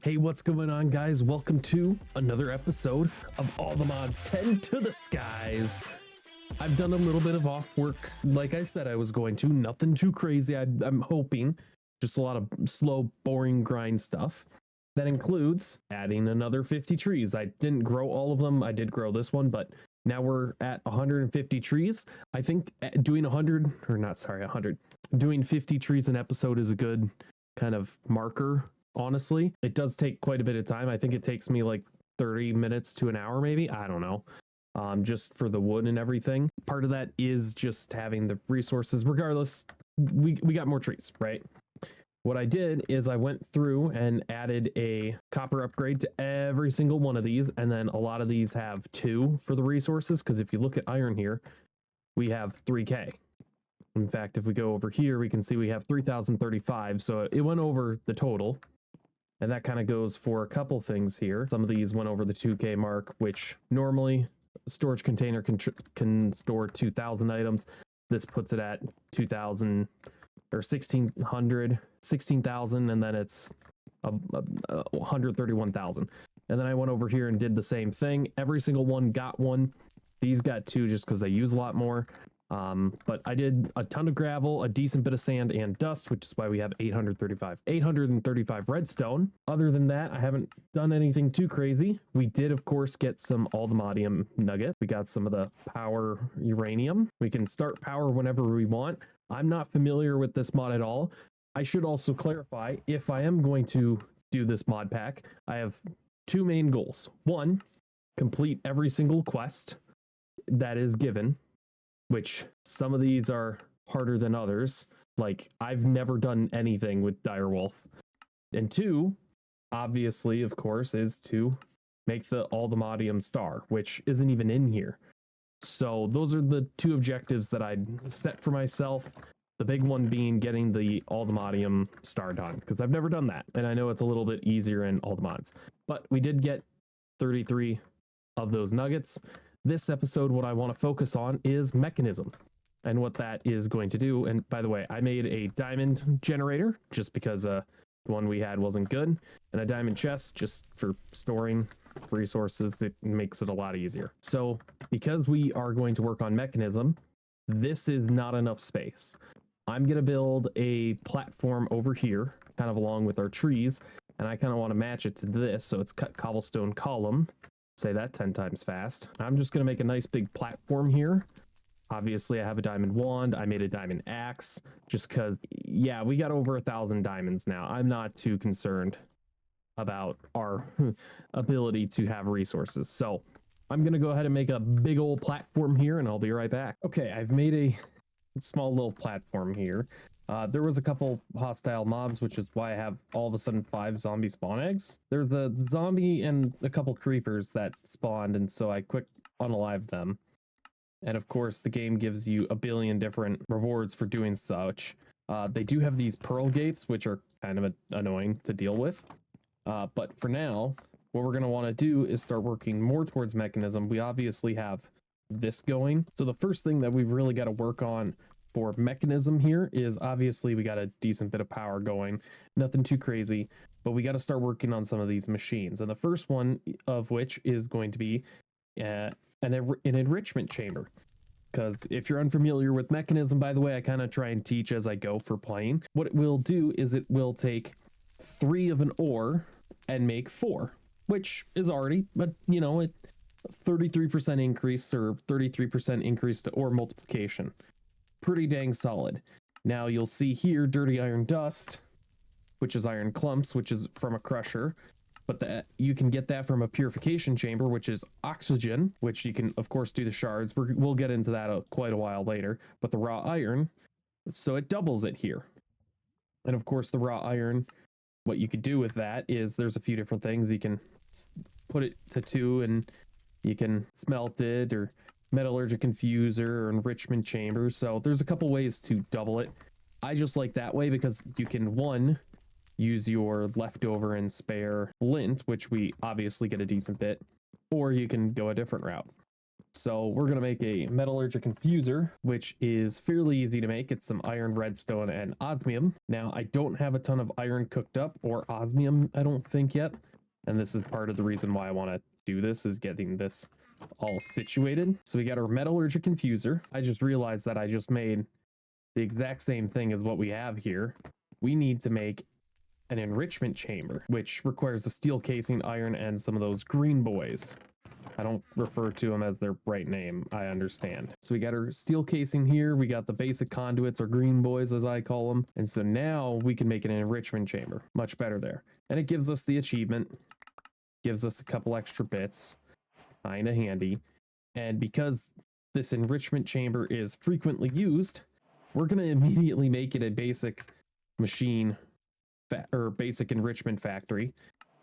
Hey, what's going on, guys? Welcome to another episode of All the Mods 10 to the Skies. I've done a little bit of off work, like I said I was going to. Nothing too crazy, I'm hoping. Just a lot of slow, boring grind stuff. That includes adding another 50 trees. I didn't grow all of them. I did grow this one, but now we're at 150 trees. I think doing 100, doing 50 trees an episode is a good kind of marker. Honestly, it does take quite a bit of time. I think it takes me like 30 minutes to an hour, maybe. I don't know. Just for the wood and everything. Part of that is just having the resources. Regardless, we got more trees, right? What I did is I went through and added a copper upgrade to every single one of these. And then a lot of these have 2 for the resources. Because if you look at iron here, we have 3K. In fact, if we go over here, we can see we have 3,035. So it went over the total. And that kind of goes for a couple things here. Some of these went over the 2K mark, which normally a storage container can store 2,000 items. This puts it at 2,000 or 1,600, 16,000, and then it's 131,000. And then I went over here and did the same thing. Every single one got 1. These got 2 just because they use a lot more. But I did a ton of gravel, a decent bit of sand and dust, which is why we have 835 redstone. Other than that, I haven't done anything too crazy. We did, of course, get some aldomodium nugget. We got some of the power uranium. We can start power whenever we want. I'm not familiar with this mod at all. I should also clarify, if I am going to do this mod pack, I have 2 main goals. 1, complete every single quest that is given, which some of these are harder than others. Like, I've never done anything with Direwolf. And 2, obviously, of course, is to make the aldomodium star, which isn't even in here. So those are the 2 objectives that I'd set for myself. The big one being getting the aldomodium star done, because I've never done that. And I know it's a little bit easier in all the mods. But we did get 33 of those nuggets. This episode, what I want to focus on is Mekanism and what that is going to do. And by the way, I made a diamond generator just because the one we had wasn't good, and a diamond chest just for storing resources. It makes it a lot easier. So because we are going to work on Mekanism, this is not enough space. I'm going to build a platform over here, kind of along with our trees, and I kind of want to match it to this. So it's cut cobblestone column. Say that 10 times fast. I'm just going to make a nice big platform here. Obviously, I have a diamond wand. I made a diamond axe just because, yeah, we got over 1,000 diamonds now. I'm not too concerned about our ability to have resources. So I'm going to go ahead and make a big old platform here, and I'll be right back. Okay, I've made a small little platform here. There was a couple hostile mobs, which is why I have all of a sudden 5 zombie spawn eggs. There's a zombie and a couple creepers that spawned, and so I quick unalived them. And of course, the game gives you a billion different rewards for doing such. They do have these pearl gates, which are kind of annoying to deal with. But for now, what we're going to want to do is start working more towards Mekanism. We obviously have this going. So the first thing that we've really got to work on for Mekanism here is obviously we got a decent bit of power going, nothing too crazy, but we got to start working on some of these machines. And the first one of which is going to be an enrichment chamber. Because if you're unfamiliar with Mekanism, by the way, I kind of try and teach as I go for playing. What it will do is it will take 3 of an ore and make 4, which is already, but you know, it 33% increase or 33% increase to ore multiplication. Pretty dang solid. Now you'll see here dirty iron dust, which is iron clumps, which is from a crusher, but you can get that from a purification chamber, which is oxygen, which you can of course do the shards. We'll get into that quite a while later. But the raw iron, so it doubles it here. And of course the raw iron, what you could do with that is there's a few different things. You can put it to 2 and you can smelt it, or metallurgic infuser or enrichment chamber. So there's a couple ways to double it. I just like that way because you can, 1, use your leftover and spare lint, which we obviously get a decent bit, or you can go a different route. So we're going to make a metallurgic infuser, which is fairly easy to make. It's some iron, redstone, and osmium. Now, I don't have a ton of iron cooked up, or osmium, I don't think yet. And this is part of the reason why I want to do this, is getting this all situated. So we got our metallurgic infuser. I just realized that I just made the exact same thing as what we have here. We need to make an enrichment chamber, which requires the steel casing, iron, and some of those green boys. I don't refer to them as their right name, I understand. So we got our steel casing here, we got the basic conduits, or green boys as I call them, and so now we can make an enrichment chamber. Much better there. And it gives us the achievement, gives us a couple extra bits, kinda handy. And because this enrichment chamber is frequently used, we're gonna immediately make it a basic machine or basic enrichment factory.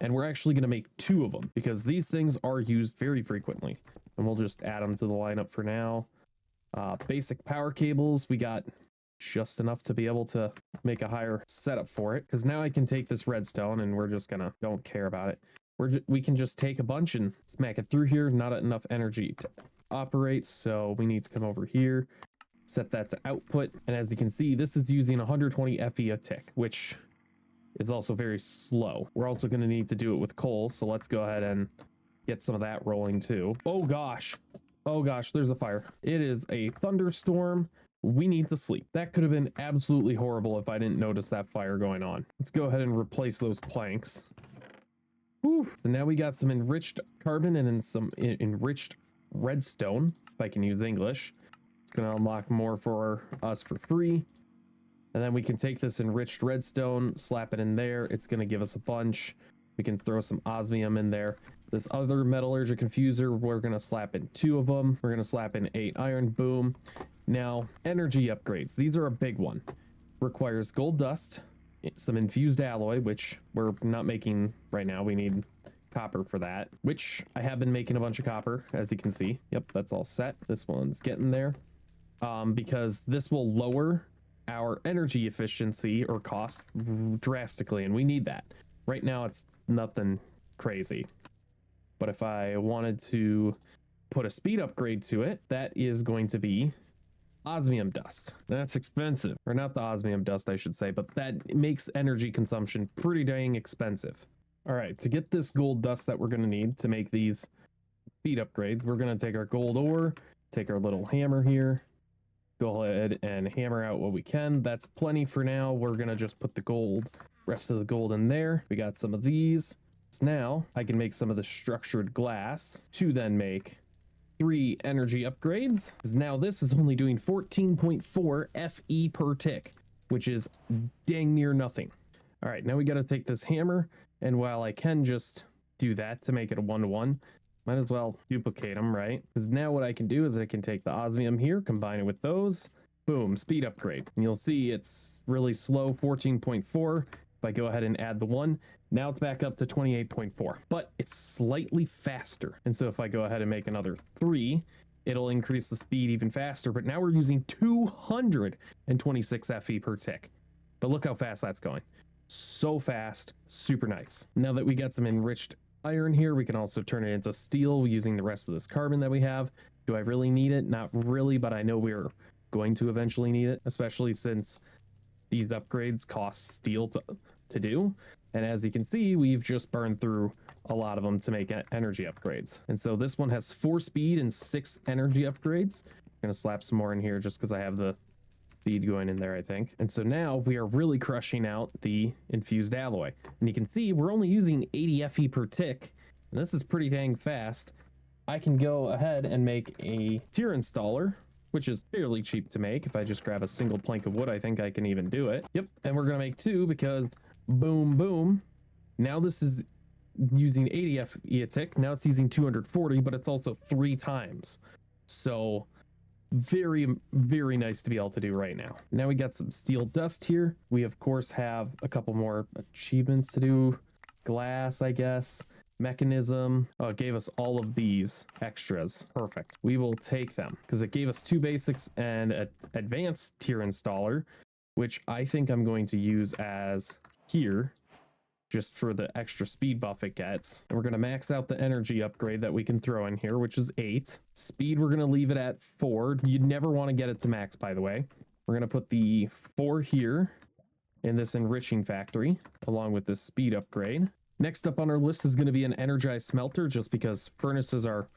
And we're actually going to make 2 of them because these things are used very frequently. And we'll just add them to the lineup for now. Basic power cables, we got just enough to be able to make a higher setup for it. Because now I can take this redstone and we're just gonna, don't care about it. We can just take a bunch and smack it through here. Not enough energy to operate, so we need to come over here, set that to output. And as you can see, this is using 120 FE a tick, which is also very slow. We're also going to need to do it with coal, so let's go ahead and get some of that rolling too. Oh gosh, there's a fire. It is a thunderstorm. We need to sleep. That could have been absolutely horrible if I didn't notice that fire going on. Let's go ahead and replace those planks. Whew. So now we got some enriched carbon and then some enriched redstone, if I can use English. It's going to unlock more for us for free. And then we can take this enriched redstone, slap it in there. It's going to give us a bunch. We can throw some osmium in there. This other metallurgic infuser, we're going to slap in 2 of them. We're going to slap in 8 iron. Boom. Now, energy upgrades. These are a big one. Requires gold dust, some infused alloy, which we're not making right now. We need copper for that, which I have been making a bunch of copper, as you can see. Yep, that's all set. This one's getting there. Because this will lower our energy efficiency or cost drastically, and we need that. Right now it's nothing crazy, but if I wanted to put a speed upgrade to it, that is going to be osmium dust. That's expensive, or not the osmium dust I should say, but that makes energy consumption pretty dang expensive. All right, to get this gold dust that we're going to need to make these speed upgrades, we're going to take our gold ore, take our little hammer here, go ahead and hammer out what we can. That's plenty for now. We're gonna just put the rest of the gold in there. We got some of these. So now I can make some of the structured glass to then make 3 energy upgrades. Because now this is only doing 14.4 FE per tick, which is dang near nothing. All right, now we got to take this hammer, and while I can just do that to make it a 1-to-1, might as well duplicate them, right? Because now what I can do is I can take the osmium here, combine it with those, boom, speed upgrade. And you'll see it's really slow, 14.4. If I go ahead and add the 1, now it's back up to 28.4, but it's slightly faster. And so if I go ahead and make another 3, it'll increase the speed even faster, but now we're using 226 FE per tick. But look how fast that's going. So fast, super nice. Now that we got some enriched iron here, we can also turn it into steel using the rest of this carbon that we have. Do I really need it? Not really, but I know we're going to eventually need it, especially since these upgrades cost steel to do. And as you can see, we've just burned through a lot of them to make energy upgrades. And so this one has 4 speed and 6 energy upgrades. I'm gonna slap some more in here just because I have the speed going in there, I think. And so now we are really crushing out the infused alloy. And you can see we're only using 80 FE per tick. And this is pretty dang fast. I can go ahead and make a tier installer, which is fairly cheap to make. If I just grab a single plank of wood, I think I can even do it. Yep, and we're gonna make 2 because boom, boom. Now this is using 80 FE a tick. Now it's using 240, but it's also 3 times. So very, very nice to be able to do right now. Now we got some steel dust here. We of course have a couple more achievements to do. Glass, I guess. Mekanism. Oh, it gave us all of these extras. Perfect. We will take them because it gave us 2 basics and an advanced tier installer, which I think I'm going to use as here. just for the extra speed buff it gets. And we're going to max out the energy upgrade that we can throw in here, which is 8. Speed, we're going to leave it at 4. You'd never want to get it to max, by the way. We're going to put the 4 here in this enriching factory, along with this speed upgrade. Next up on our list is going to be an energized smelter, just because furnaces are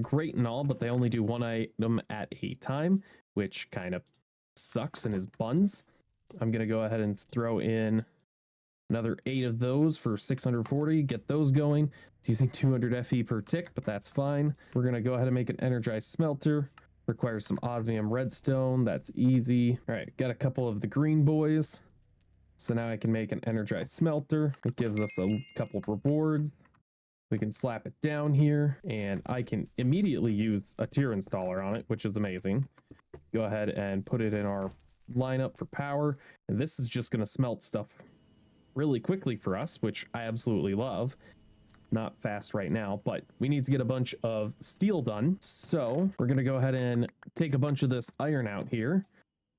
great and all, but they only do one item at a time, which kind of sucks and is buns. I'm going to go ahead and throw in another 8 of those for 640, get those going. It's using 200 FE per tick, but that's fine. We're going to go ahead and make an energized smelter. Requires some osmium redstone. That's easy. All right, got a couple of the green boys. So now I can make an energized smelter. It gives us a couple of rewards. We can slap it down here, and I can immediately use a tier installer on it, which is amazing. Go ahead and put it in our lineup for power, and this is just going to smelt stuff really quickly for us, which I absolutely love. It's not fast right now, but we need to get a bunch of steel done. So we're going to go ahead and take a bunch of this iron out here.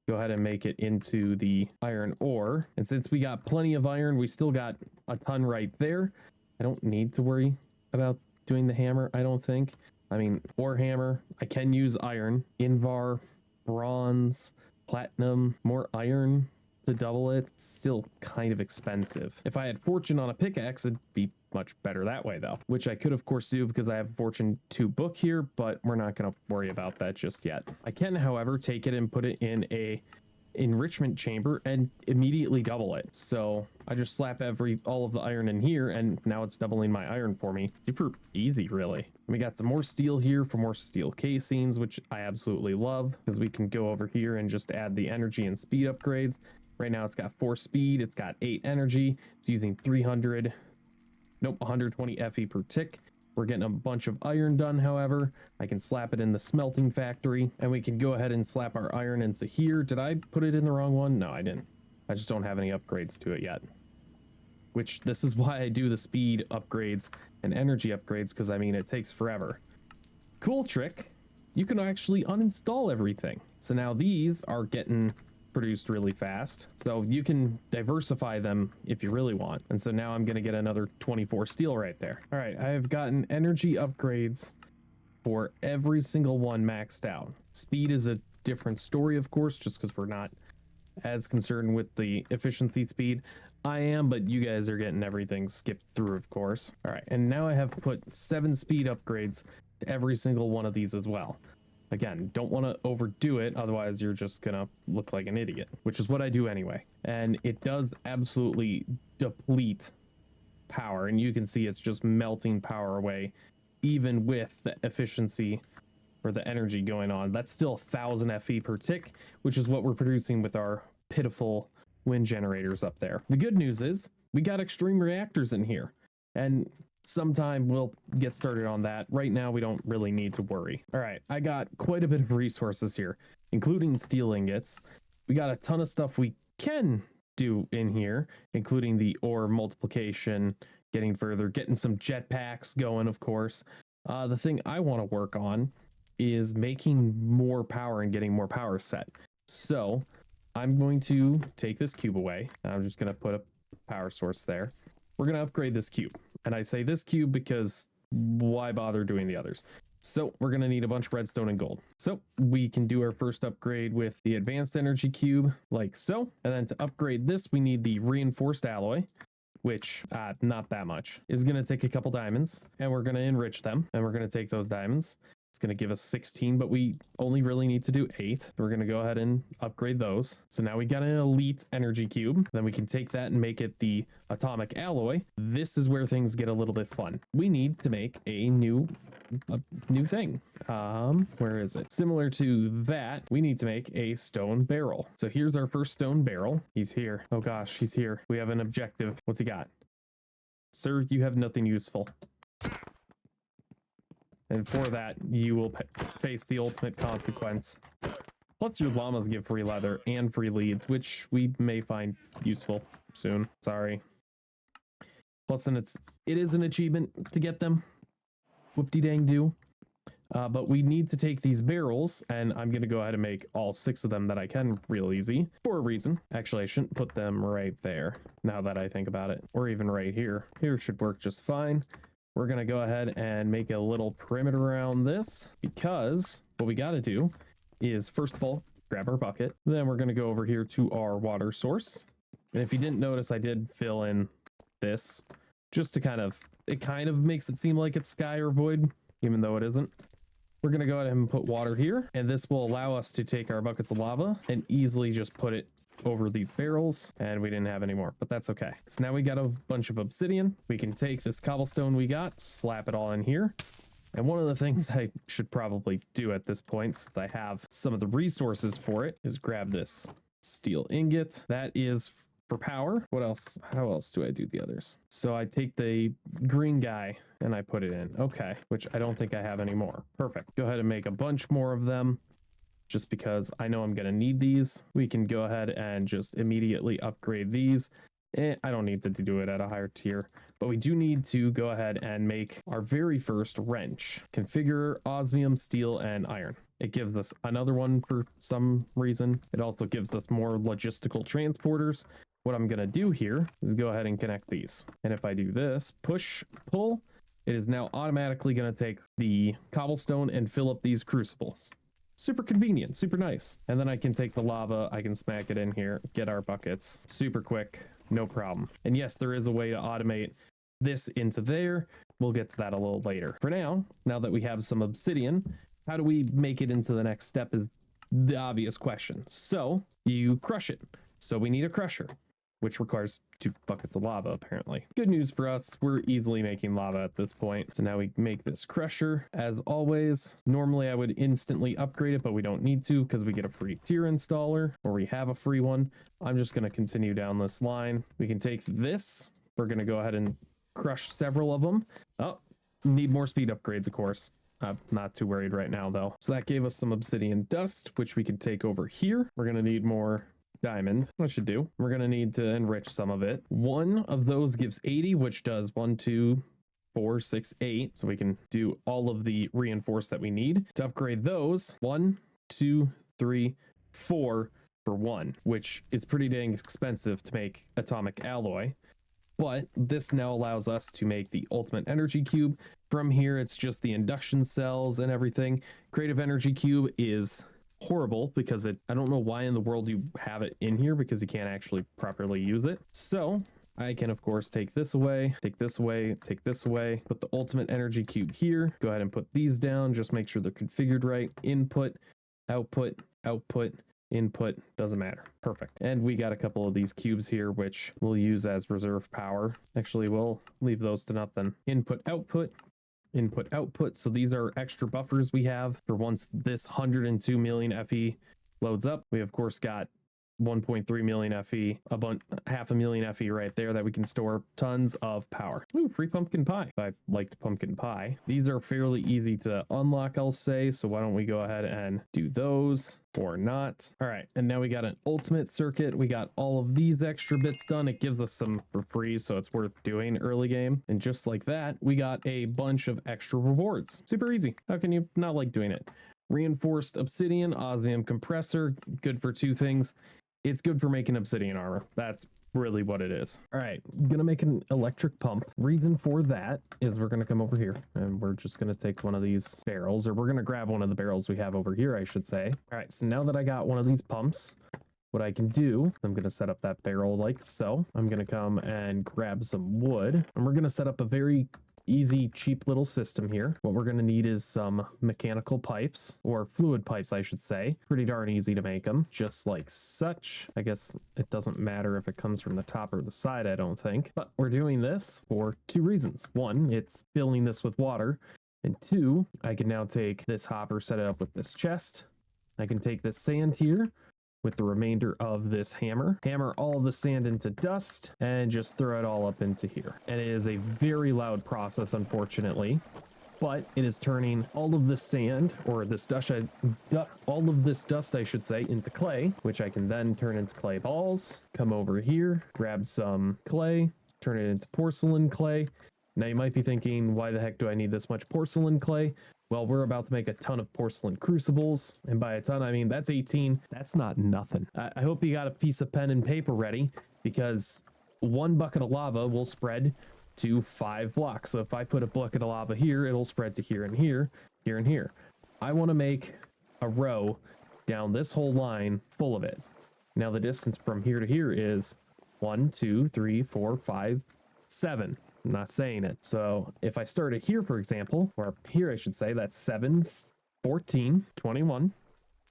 Go ahead and make it into the iron ore. And since we got plenty of iron, we still got a ton right there. I don't need to worry about doing the hammer, I don't think. I mean, ore hammer, I can use iron, invar, bronze, platinum, more iron to double it. Still kind of expensive. If I had fortune on a pickaxe, it'd be much better that way though, which I could of course do because I have fortune 2 book here, but we're not going to worry about that just yet. I can, however, take it and put it in a enrichment chamber and immediately double it. So I just slap all of the iron in here, and now it's doubling my iron for me. Super easy, really. We got some more steel here for more steel casings, which I absolutely love, because we can go over here and just add the energy and speed upgrades. Right now it's got 4 speed, it's got 8 energy, it's using 120 FE per tick. We're getting a bunch of iron done, however. I can slap it in the smelting factory, and we can go ahead and slap our iron into here. Did I put it in the wrong one? No, I didn't. I just don't have any upgrades to it yet. Which, this is why I do the speed upgrades and energy upgrades, because I mean, it takes forever. Cool trick. You can actually uninstall everything. So now these are getting produced really fast, so you can diversify them if you really want. And so now I'm going to get another 24 steel right there. All right, I have gotten energy upgrades for every single one maxed out. Speed is a different story, of course, just because we're not as concerned with the efficiency speed. I am, but you guys are getting everything skipped through, of course. All right, and now I have put 7 speed upgrades to every single one of these as well. Again, don't want to overdo it, otherwise you're just gonna look like an idiot, which is what I do anyway. And it does absolutely deplete power, and you can see it's just melting power away, even with the efficiency or the energy going on. That's still 1000 FE per tick, which is what we're producing with our pitiful wind generators up there. The good news is we got extreme reactors in here, and sometime we'll get started on that. Right now, we don't really need to worry. All right, I got quite a bit of resources here, including steel ingots. We got a ton of stuff we can do in here, including the ore multiplication, getting further, getting some jetpacks going, of course. The thing I want to work on is making more power and getting more power set. So I'm going to take this cube away. I'm just going to put a power source there. We're going to upgrade this cube. And I say this cube because why bother doing the others? So we're going to need a bunch of redstone and gold. So we can do our first upgrade with the advanced energy cube like so. And then to upgrade this, we need the reinforced alloy, which not that much. Is going to take a couple diamonds, and we're going to enrich them. And we're going to take those diamonds. It's going to give us 16, but we only really need to do 8. We're going to go ahead and upgrade those. So now we got an elite energy cube. Then we can take that and make it the atomic alloy. This is where things get a little bit fun. We need to make a new thing. Where is it? Similar to that, we need to make a stone barrel. So here's our first stone barrel. He's here. Oh gosh, he's here. We have an objective. What's he got? Sir, you have nothing useful. And for that, you will face the ultimate consequence. Plus, your llamas give free leather and free leads, which we may find useful soon. Sorry. Plus, and it is an achievement to get them. Whoop-de-dang-do. But we need to take these barrels, and I'm going to go ahead and make all 6 of them that I can real easy for a reason. Actually, I shouldn't put them right there now that I think about it, or even right here. Here should work just fine. We're going to go ahead and make a little perimeter around this, because what we got to do is, first of all, grab our bucket. Then we're going to go over here to our water source. And if you didn't notice, I did fill in this just to it kind of makes it seem like it's sky or void, even though it isn't. We're going to go ahead and put water here, and this will allow us to take our buckets of lava and easily just put it over these barrels, and we didn't have any more, but that's okay. So now we got a bunch of obsidian. We can take this cobblestone we got, slap it all in here. And one of the things I should probably do at this point, since I have some of the resources for it, is grab this steel ingot. That is for power. What else? How else do I do the others? So I take the green guy and I put it in. Okay, which I don't think I have any more. Perfect. Go ahead and make a bunch more of them, just because I know I'm going to need these. We can go ahead and just immediately upgrade these. I don't need to do it at a higher tier, but we do need to go ahead and make our very first wrench. Configure osmium, steel, and iron. It gives us another one for some reason. It also gives us more logistical transporters. What I'm going to do here is go ahead and connect these. And if I do this, push, pull, it is now automatically going to take the cobblestone and fill up these crucibles. Super convenient, super nice. And then I can take the lava, I can smack it in here, get our buckets super quick, no problem. And yes, there is a way to automate this into there. We'll get to that a little later. For now that we have some obsidian, how do we make it into the next step is the obvious question. So you crush it. So we need a crusher, which requires 2 buckets of lava, apparently. Good news for us, we're easily making lava at this point. So now we make this crusher. As always, normally I would instantly upgrade it, but we don't need to because we get a free tier installer, or we have a free one. I'm just going to continue down this line. We can take this. We're going to go ahead and crush several of them. Oh, need more speed upgrades, of course. I'm not too worried right now, though. So that gave us some obsidian dust, which we can take over here. We're going to need more diamond. What should do? We're going to need to enrich some of it. One of those gives 80, which does 1, 2, 4, 6, 8. So we can do all of the reinforced that we need to upgrade those. 1, 2, 3, 4 for 1, which is pretty dang expensive to make atomic alloy. But this now allows us to make the ultimate energy cube. From here, it's just the induction cells and everything. Creative energy cube is horrible because I don't know why in the world you have it in here, because you can't actually properly use it. So I can, of course, take this away, take this away, take this away, put the ultimate energy cube here. Go ahead and put these down. Just make sure they're configured right. Input, output, output, input, doesn't matter. Perfect. And we got a couple of these cubes here, which we'll use as reserve power. Actually, we'll leave those to nothing. Input, output, input, output. So these are extra buffers we have for once this 102 million FE loads up. We, of course, got 1.3 million FE, half a million FE right there that we can store tons of power. Ooh, free pumpkin pie. I liked pumpkin pie. These are fairly easy to unlock, I'll say. So why don't we go ahead and do those or not? All right. And now we got an ultimate circuit. We got all of these extra bits done. It gives us some for free, so it's worth doing early game. And just like that, we got a bunch of extra rewards. Super easy. How can you not like doing it? Reinforced obsidian, osmium compressor, good for 2 things. It's good for making obsidian armor. That's really what it is. All right, I'm gonna make an electric pump. Reason for that is we're gonna come over here and we're just gonna take one of these barrels, or we're gonna grab one of the barrels we have over here, I should say. All right, so now that I got one of these pumps, what I can do, I'm gonna set up that barrel like so. I'm gonna come and grab some wood, and we're gonna set up a very easy, cheap little system here. What we're going to need is some mechanical pipes, or fluid pipes, I should say. Pretty darn easy to make them, just like such. I guess it doesn't matter if it comes from the top or the side, I don't think. But we're doing this for 2 reasons. 1, it's filling this with water. And 2, I can now take this hopper, set it up with this chest. I can take this sand here with the remainder of this hammer all the sand into dust, and just throw it all up into here. And it is a very loud process, unfortunately, but it is turning all of this sand, or this dust, all of this dust, I should say, into clay, which I can then turn into clay balls. Come over here, grab some clay, turn it into porcelain clay, Now you might be thinking, why the heck do I need this much porcelain clay? Well, we're about to make a ton of porcelain crucibles, and by a ton I mean that's 18. That's not nothing. I hope you got a piece of pen and paper ready, because 1 bucket of lava will spread to 5 blocks. So if I put a bucket of lava here, it'll spread to here and here, here and here. I want to make a row down this whole line full of it. Now the distance from here to here is 1, 2, 3, 4, 5, 7. I'm not saying it. So if I start it here, for example, or here I should say, that's 7, 14, 21,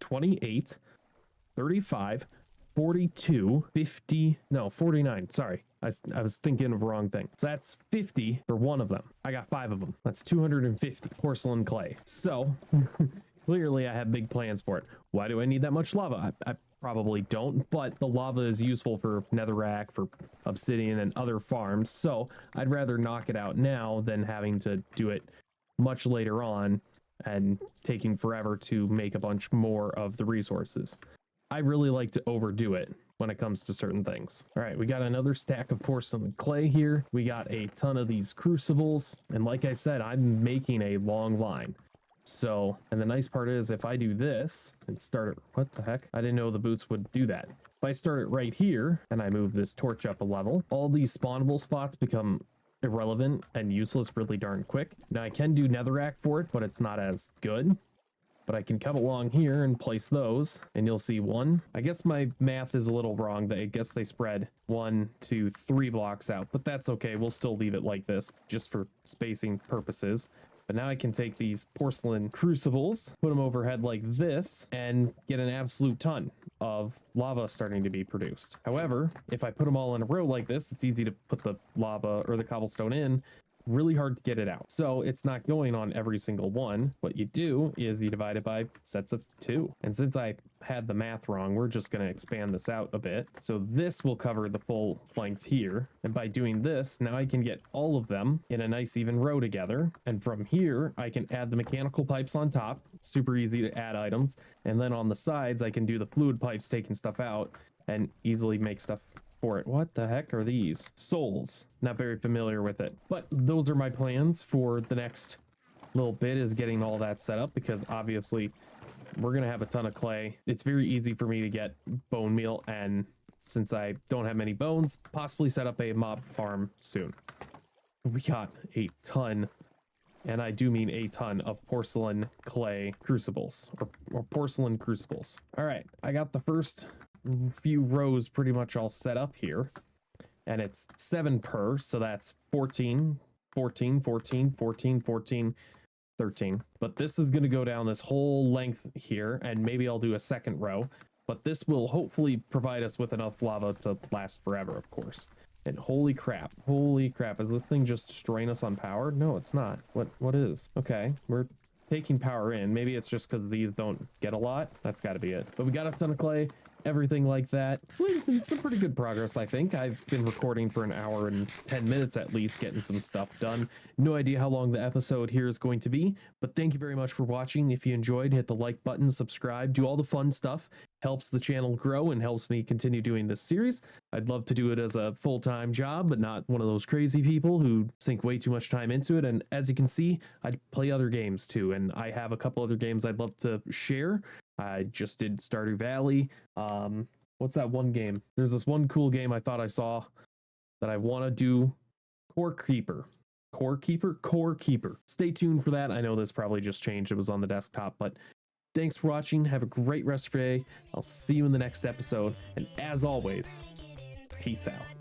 28, 35, 42, 50, no, 49. Sorry. I was thinking of the wrong thing. So that's 50 for one of them. I got 5 of them. That's 250 porcelain clay. So clearly I have big plans for it. Why do I need that much lava? I probably don't, but the lava is useful for netherrack, for obsidian, and other farms. So I'd rather knock it out now than having to do it much later on and taking forever to make a bunch more of the resources. I really like to overdo it when it comes to certain things. All right, we got another stack of porcelain clay here. We got a ton of these crucibles. And like I said, I'm making a long line. So, and the nice part is if I do this and start it, what the heck? I didn't know the boots would do that. If I start it right here and I move this torch up a level, all these spawnable spots become irrelevant and useless really darn quick. Now I can do netherrack for it, but it's not as good. But I can come along here and place those, and you'll see 1. I guess my math is a little wrong. I guess they spread 1, 2, 3 blocks out, but that's okay. We'll still leave it like this just for spacing purposes. But now I can take these porcelain crucibles, put them overhead like this, and get an absolute ton of lava starting to be produced. However, if I put them all in a row like this, it's easy to put the lava or the cobblestone in, really hard to get it out. So it's not going on every single one. What you do is you divide it by sets of 2. And since I had the math wrong, we're just going to expand this out a bit. So this will cover the full length here. And by doing this, now I can get all of them in a nice even row together. And from here, I can add the mechanical pipes on top. Super easy to add items. And then on the sides, I can do the fluid pipes taking stuff out and easily make stuff for it. What the heck are these? Souls. Not very familiar with it, but those are my plans for the next little bit, is getting all that set up, because obviously we're gonna have a ton of clay. It's very easy for me to get bone meal, and since I don't have many bones, possibly set up a mob farm soon. We got a ton, and I do mean a ton, of porcelain clay crucibles, or porcelain crucibles. All right, I got the first few rows pretty much all set up here, and it's 7 per, so that's 14, 14, 14, 14, 14, 13. But this is going to go down this whole length here, and maybe I'll do a second row, but this will hopefully provide us with enough lava to last forever, of course. And holy crap, is this thing just destroying us on power? No, it's not. What is? Okay, we're taking power in. Maybe it's just because these don't get a lot. That's got to be it. But we got a ton of clay, everything like that. Some pretty good progress, I think. I've been recording for an hour and 10 minutes at least, getting some stuff done. No idea how long the episode here is going to be, but thank you very much for watching. If you enjoyed, hit the like button, subscribe, do all the fun stuff. Helps the channel grow and helps me continue doing this series. I'd love to do it as a full-time job, but not one of those crazy people who sink way too much time into it. And as you can see, I play other games too, and I have a couple other games I'd love to share. I just did Stardew Valley. What's that one game? There's this one cool game I thought I saw that I want to do. Core Keeper. Stay tuned for that. I know this probably just changed. It was on the desktop, but thanks for watching. Have a great rest of your day. I'll see you in the next episode. And as always, peace out.